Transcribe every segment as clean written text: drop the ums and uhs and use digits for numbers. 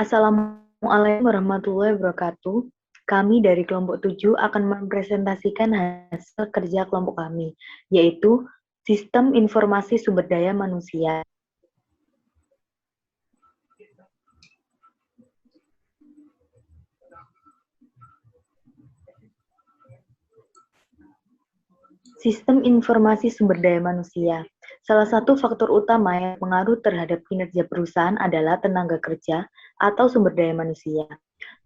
Assalamualaikum warahmatullahi wabarakatuh. Kami dari kelompok 7 akan mempresentasikan hasil kerja kelompok kami, yaitu Sistem Informasi Sumber Daya Manusia. Sistem Informasi Sumber Daya Manusia. Salah satu faktor utama yang pengaruh terhadap kinerja perusahaan adalah tenaga kerja atau sumber daya manusia.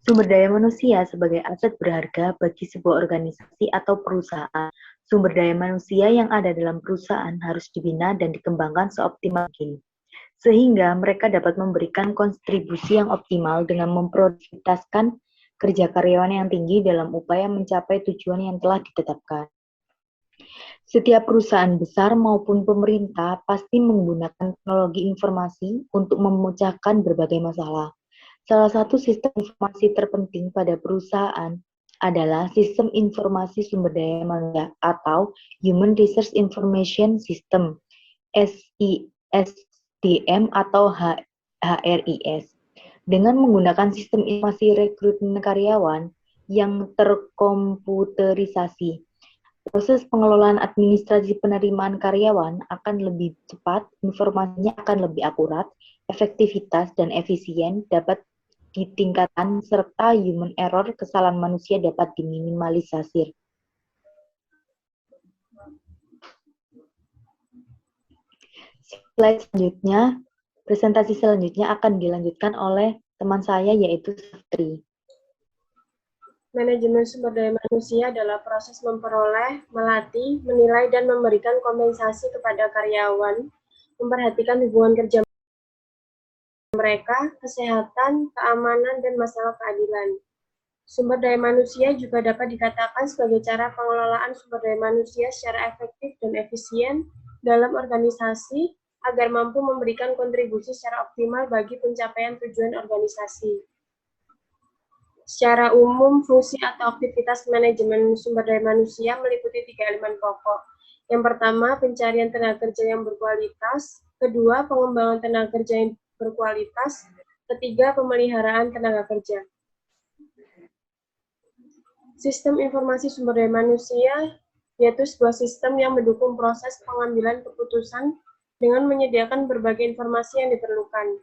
Sumber daya manusia sebagai aset berharga bagi sebuah organisasi atau perusahaan. Sumber daya manusia yang ada dalam perusahaan harus dibina dan dikembangkan seoptimal mungkin, sehingga mereka dapat memberikan kontribusi yang optimal dengan memproduktivitaskan kerja karyawan yang tinggi dalam upaya mencapai tujuan yang telah ditetapkan. Setiap perusahaan besar maupun pemerintah pasti menggunakan teknologi informasi untuk memecahkan berbagai masalah. Salah satu sistem informasi terpenting pada perusahaan adalah Sistem Informasi Sumber Daya Manusia atau Human Resource Information System, SISDM atau HRIS. Dengan menggunakan sistem informasi rekrutmen karyawan yang terkomputerisasi, proses pengelolaan administrasi penerimaan karyawan akan lebih cepat, informasinya akan lebih akurat, efektivitas dan efisien dapat ditingkatkan, serta human error, kesalahan manusia dapat diminimalisir. Slide selanjutnya, presentasi selanjutnya akan dilanjutkan oleh teman saya yaitu Saftri. Manajemen sumber daya manusia adalah proses memperoleh, melatih, menilai, dan memberikan kompensasi kepada karyawan, memperhatikan hubungan kerja mereka, kesehatan, keamanan, dan masalah keadilan. Sumber daya manusia juga dapat dikatakan sebagai cara pengelolaan sumber daya manusia secara efektif dan efisien dalam organisasi agar mampu memberikan kontribusi secara optimal bagi pencapaian tujuan organisasi. Secara umum, fungsi atau aktivitas manajemen sumber daya manusia meliputi 3 elemen pokok. Yang pertama, pencarian tenaga kerja yang berkualitas. Kedua, pengembangan tenaga kerja yang berkualitas. Ketiga, pemeliharaan tenaga kerja. Sistem informasi sumber daya manusia yaitu sebuah sistem yang mendukung proses pengambilan keputusan dengan menyediakan berbagai informasi yang diperlukan.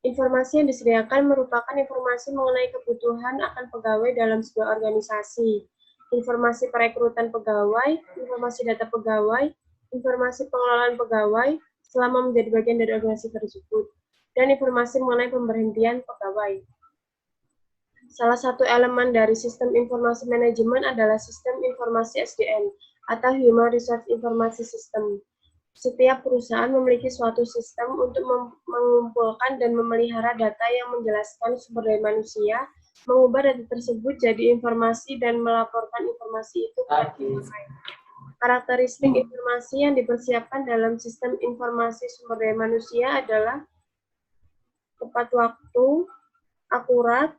Informasi yang disediakan merupakan informasi mengenai kebutuhan akan pegawai dalam sebuah organisasi, informasi perekrutan pegawai, informasi data pegawai, informasi pengelolaan pegawai selama menjadi bagian dari organisasi tersebut, dan informasi mengenai pemberhentian pegawai. Salah satu elemen dari sistem informasi manajemen adalah sistem informasi SDM atau Human Resource Information System. Setiap perusahaan memiliki suatu sistem untuk mengumpulkan dan memelihara data yang menjelaskan sumber daya manusia, mengubah data tersebut jadi informasi dan melaporkan informasi itu kepada pegawai. Karakteristik informasi yang dipersiapkan dalam sistem informasi sumber daya manusia adalah tepat waktu, akurat,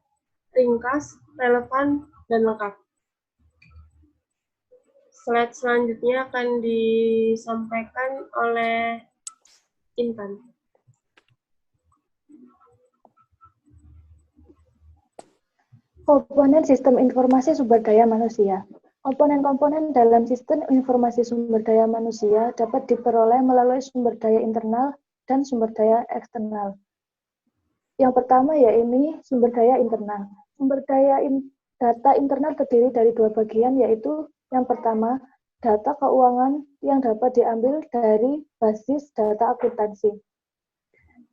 ringkas, relevan, dan lengkap. Slide selanjutnya akan disampaikan oleh Intan. Komponen sistem informasi sumber daya manusia. Komponen-komponen dalam sistem informasi sumber daya manusia dapat diperoleh melalui sumber daya internal dan sumber daya eksternal. Yang pertama yaitu sumber daya internal. Sumber daya data internal terdiri dari dua bagian, yaitu yang pertama, data keuangan yang dapat diambil dari basis data akuntansi.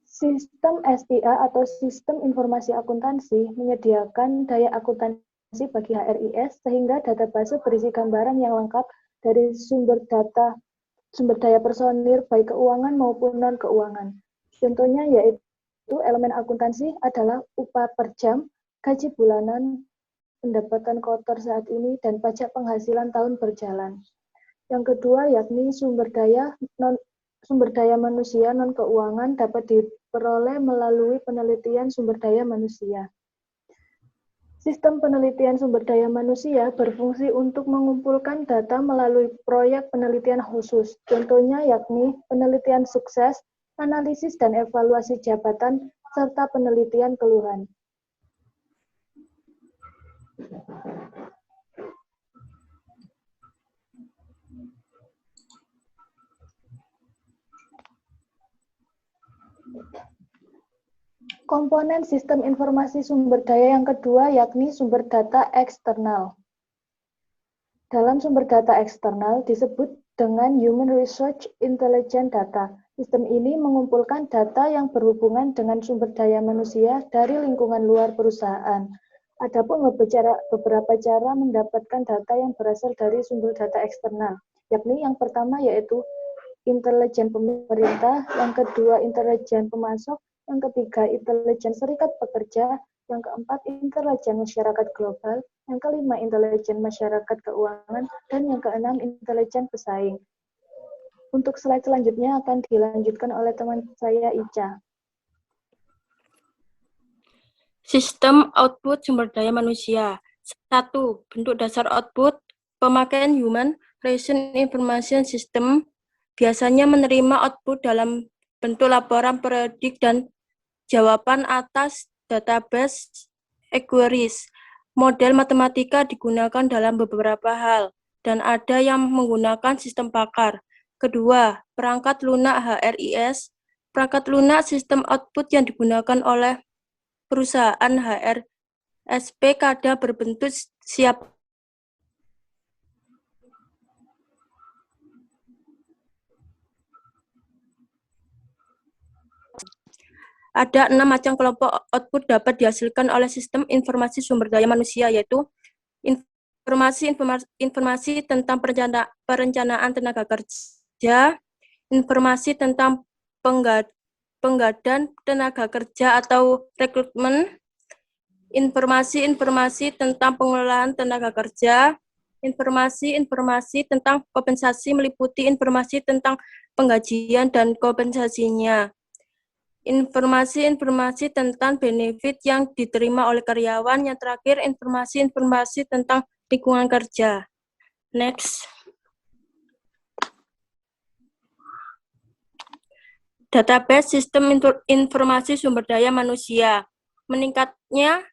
Sistem SIA atau Sistem Informasi Akuntansi menyediakan daya akuntansi bagi HRIS sehingga database berisi gambaran yang lengkap dari sumber daya personil baik keuangan maupun non-keuangan. Contohnya yaitu elemen akuntansi adalah upah per jam, gaji bulanan, pendapatan kotor saat ini, dan pajak penghasilan tahun berjalan. Yang kedua yakni sumber daya manusia non keuangan dapat diperoleh melalui penelitian sumber daya manusia. Sistem penelitian sumber daya manusia berfungsi untuk mengumpulkan data melalui proyek penelitian khusus. Contohnya yakni penelitian sukses, analisis dan evaluasi jabatan, serta penelitian keluhan. Komponen sistem informasi sumber daya yang kedua yakni sumber data eksternal. Dalam sumber data eksternal disebut dengan Human Resource Intelligence Data. Sistem ini mengumpulkan data yang berhubungan dengan sumber daya manusia dari lingkungan luar perusahaan. Adapun beberapa cara mendapatkan data yang berasal dari sumber data eksternal, yakni yang pertama yaitu intelijen pemerintah, yang kedua intelijen pemasok, yang ketiga intelijen serikat pekerja, yang keempat intelijen masyarakat global, yang kelima intelijen masyarakat keuangan, dan yang keenam intelijen pesaing. Untuk slide selanjutnya akan dilanjutkan oleh teman saya Ica. Sistem output sumber daya manusia. 1. Bentuk dasar output. Pemakaian Human Resource Information System biasanya menerima output dalam bentuk laporan periodik dan jawaban atas database queries. Model matematika digunakan dalam beberapa hal, dan ada yang menggunakan sistem pakar. Kedua, perangkat lunak HRIS. Perangkat lunak sistem output yang digunakan oleh perusahaan HRSP kadang berbentuk siap. Ada 6 macam kelompok output dapat dihasilkan oleh sistem informasi sumber daya manusia, yaitu informasi tentang perencanaan tenaga kerja, informasi tentang penggadaan tenaga kerja atau rekrutmen, informasi tentang pengelolaan tenaga kerja, informasi tentang kompensasi meliputi informasi tentang penggajian dan kompensasinya, informasi tentang benefit yang diterima oleh karyawan, yang terakhir informasi tentang lingkungan kerja. Next. Database sistem informasi sumber daya manusia. Meningkatnya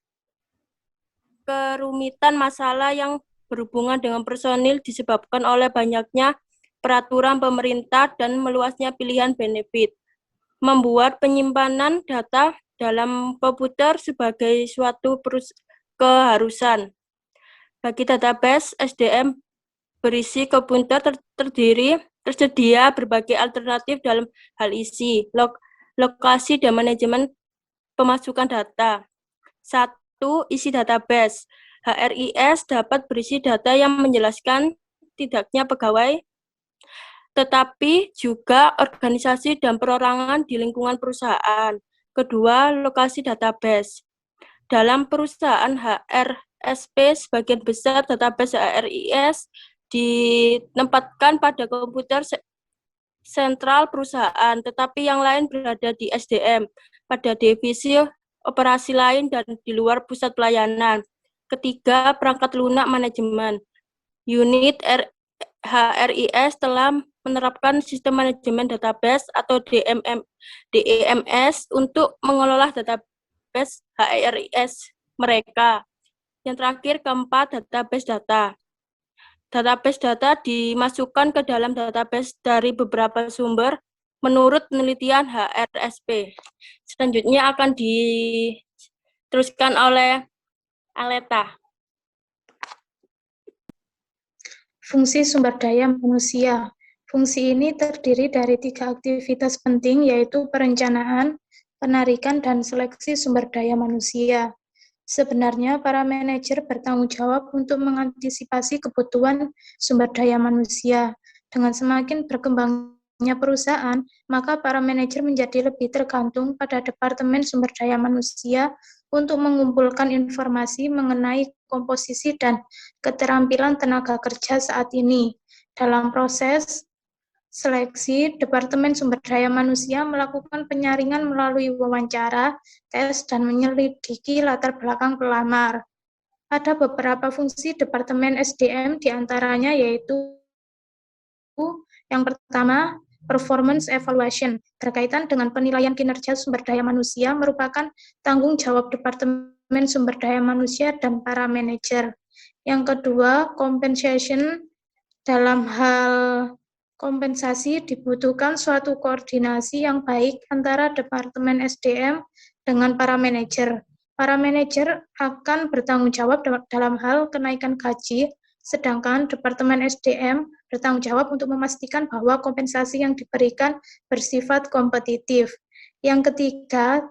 kerumitan masalah yang berhubungan dengan personil disebabkan oleh banyaknya peraturan pemerintah dan meluasnya pilihan benefit. Membuat penyimpanan data dalam komputer sebagai suatu keharusan. Bagi database, SDM berisi komputer tersedia berbagai alternatif dalam hal isi, lokasi, dan manajemen pemasukan data. 1. Isi database. HRIS dapat berisi data yang menjelaskan tidaknya pegawai, tetapi juga organisasi dan perorangan di lingkungan perusahaan. Kedua, lokasi database. Dalam perusahaan HRSP, sebagian besar database HRIS ditempatkan pada komputer sentral perusahaan, tetapi yang lain berada di SDM, pada divisi operasi lain dan di luar pusat pelayanan. Ketiga, perangkat lunak manajemen. Unit HRIS telah menerapkan sistem manajemen database atau DMS untuk mengelola database HRIS mereka. Yang terakhir, keempat, database data. Database data dimasukkan ke dalam database dari beberapa sumber menurut penelitian HRSP. Selanjutnya akan diteruskan oleh Aleta. Fungsi sumber daya manusia. Fungsi ini terdiri dari 3 aktivitas penting, yaitu perencanaan, penarikan, dan seleksi sumber daya manusia. Sebenarnya, para manajer bertanggung jawab untuk mengantisipasi kebutuhan sumber daya manusia. Dengan semakin berkembangnya perusahaan, maka para manajer menjadi lebih tergantung pada Departemen Sumber Daya Manusia untuk mengumpulkan informasi mengenai komposisi dan keterampilan tenaga kerja saat ini. Dalam proses seleksi, Departemen Sumber Daya Manusia melakukan penyaringan melalui wawancara, tes, dan menyelidiki latar belakang pelamar. Ada beberapa fungsi Departemen SDM, diantaranya yaitu yang pertama, performance evaluation, berkaitan dengan penilaian kinerja sumber daya manusia merupakan tanggung jawab Departemen Sumber Daya Manusia dan para manajer. Yang kedua, compensation, dalam hal kompensasi dibutuhkan suatu koordinasi yang baik antara Departemen SDM dengan para manajer. Para manajer akan bertanggung jawab dalam hal kenaikan gaji, sedangkan Departemen SDM bertanggung jawab untuk memastikan bahwa kompensasi yang diberikan bersifat kompetitif. Yang ketiga,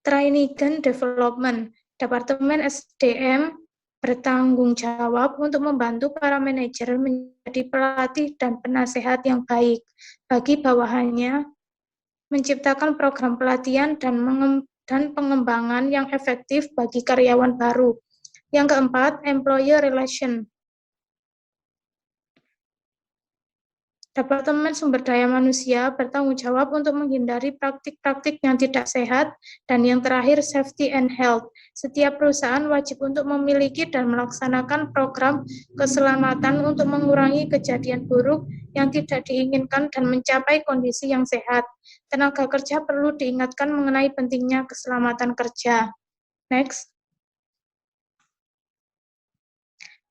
training and development. Departemen SDM bertanggung jawab untuk membantu para manajer menjadi pelatih dan penasehat yang baik bagi bawahannya, menciptakan program pelatihan dan pengembangan yang efektif bagi karyawan baru. Yang keempat, employer relation. Departemen Sumber Daya Manusia bertanggung jawab untuk menghindari praktik-praktik yang tidak sehat, dan yang terakhir, safety and health. Setiap perusahaan wajib untuk memiliki dan melaksanakan program keselamatan untuk mengurangi kejadian buruk yang tidak diinginkan dan mencapai kondisi yang sehat. Tenaga kerja perlu diingatkan mengenai pentingnya keselamatan kerja. Next.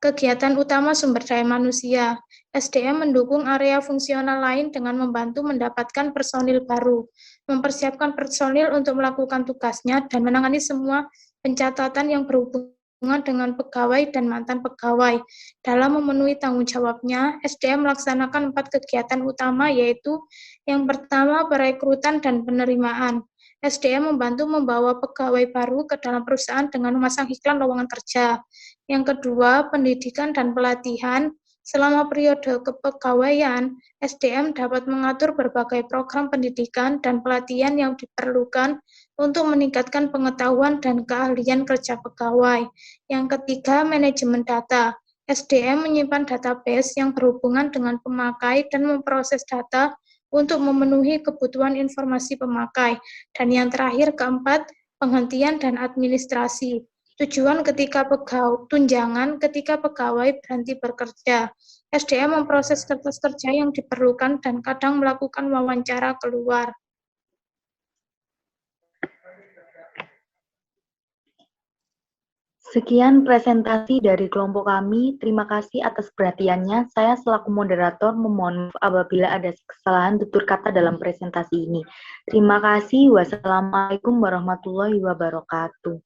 Kegiatan utama sumber daya manusia. SDM mendukung area fungsional lain dengan membantu mendapatkan personil baru, mempersiapkan personil untuk melakukan tugasnya, dan menangani semua pencatatan yang berhubungan dengan pegawai dan mantan pegawai. Dalam memenuhi tanggung jawabnya, SDM melaksanakan 4 kegiatan utama, yaitu yang pertama, perekrutan dan penerimaan. SDM membantu membawa pegawai baru ke dalam perusahaan dengan memasang iklan lowongan kerja. Yang kedua, pendidikan dan pelatihan. Selama periode kepegawaian, SDM dapat mengatur berbagai program pendidikan dan pelatihan yang diperlukan untuk meningkatkan pengetahuan dan keahlian kerja pegawai. Yang ketiga, manajemen data. SDM menyimpan database yang berhubungan dengan pemakai dan memproses data untuk memenuhi kebutuhan informasi pemakai. Dan yang terakhir, keempat, penghentian dan administrasi. Tujuan tunjangan ketika pegawai berhenti bekerja. SDM memproses kertas kerja yang diperlukan dan kadang melakukan wawancara keluar. Sekian presentasi dari kelompok kami. Terima kasih atas perhatiannya. Saya selaku moderator memohon maaf apabila ada kesalahan tutur kata dalam presentasi ini. Terima kasih. Wassalamualaikum warahmatullahi wabarakatuh.